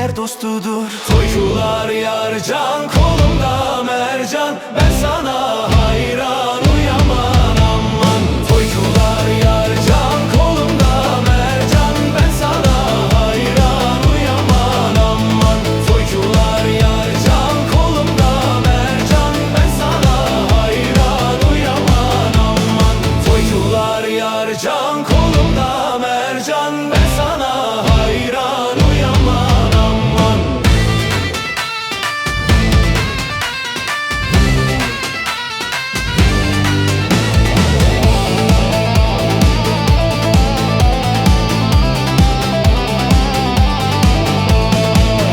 besinler dostudur. Toykular yarcan, kolumda mercan, ben sana hayran, uyaman aman. Toykular yarcan, kolumda mercan, ben sana hayran, uyaman aman. Toykular yarcan, kolumda mercan, ben sana hayran, uyaman aman. Toykular yarcan, kolumda mercan, ben sana hayran, uyaman aman.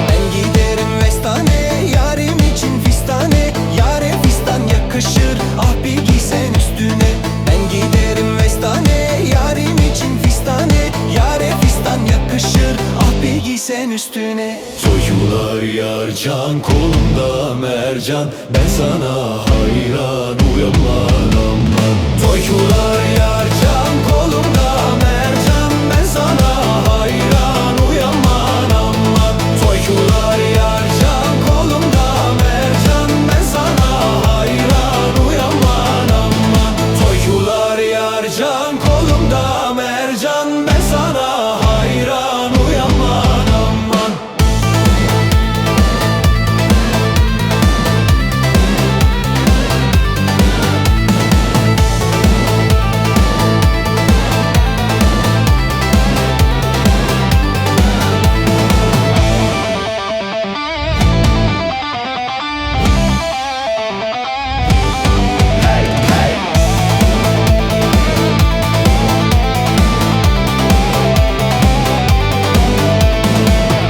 Ben giderim Vestane, yarim için fistane. Yare fistan yakışır, ah bir giysen üstüne. Ben giderim Vestane, yarim için fistane. Yare fistan yakışır, ah bir giysen üstüne. Toykular yarcan, kolumda mercan, ben sana hayran, uyaman aman. Toykular yarcan, kolumda mercan, ben sana hayran, uyaman aman. Toykular yarcan, kolumda mercan, ben sana hayran, uyaman aman. Toykular yarcan, kolumda mercan, ben sana hayran, uyaman aman.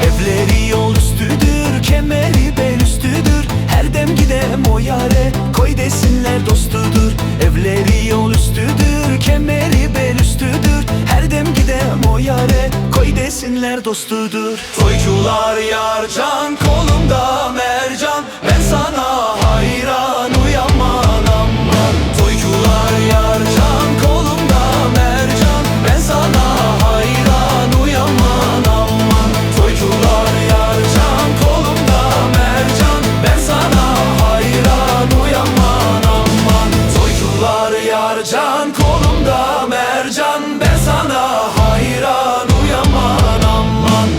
Evleri yol üstüdür, kemeri bel üstüdür. Her dem gidem o yare, koy desinler dostudur. Evleri yol üstüdür, kemeri bel üstüdür. Her dem gidem o yare, koy desinler dostudur. Toykular yarcan, kolumda mercan, ben sana hayran, uyaman aman. Toykular yarcan, kolumda mercan, ben sana hayran, uyaman aman. Toykular yarcan, kolumda mercan, ben sana hayran, uyaman aman. Toykular yarcan, kolumda mercan, ben sana hayran, uyaman aman.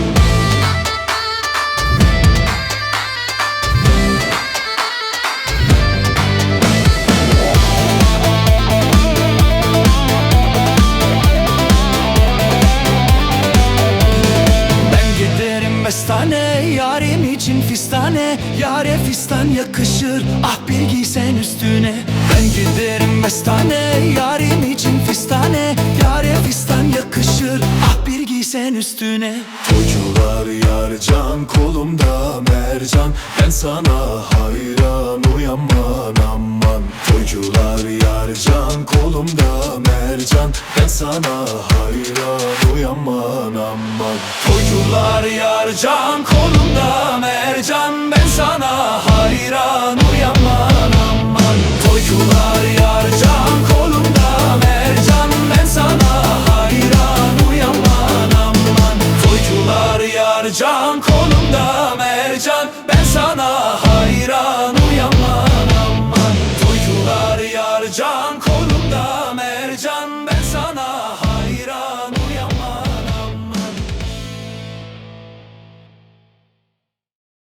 Ben giderim Vestane, yarim için fistane. Yare fistan yakışır, ah bir giysen üstüne. Ben giderim Vestane, yarim için fistane. Yare fistan yakışır, ah bir giysen üstüne. Toykular yarcan, kolumda mercan, ben sana hayran, uyaman aman. Toykular yarcan, kolumda mercan, ben sana hayran, uyaman aman. Toykular yarcan, kolumda mercan, ben sana hayran.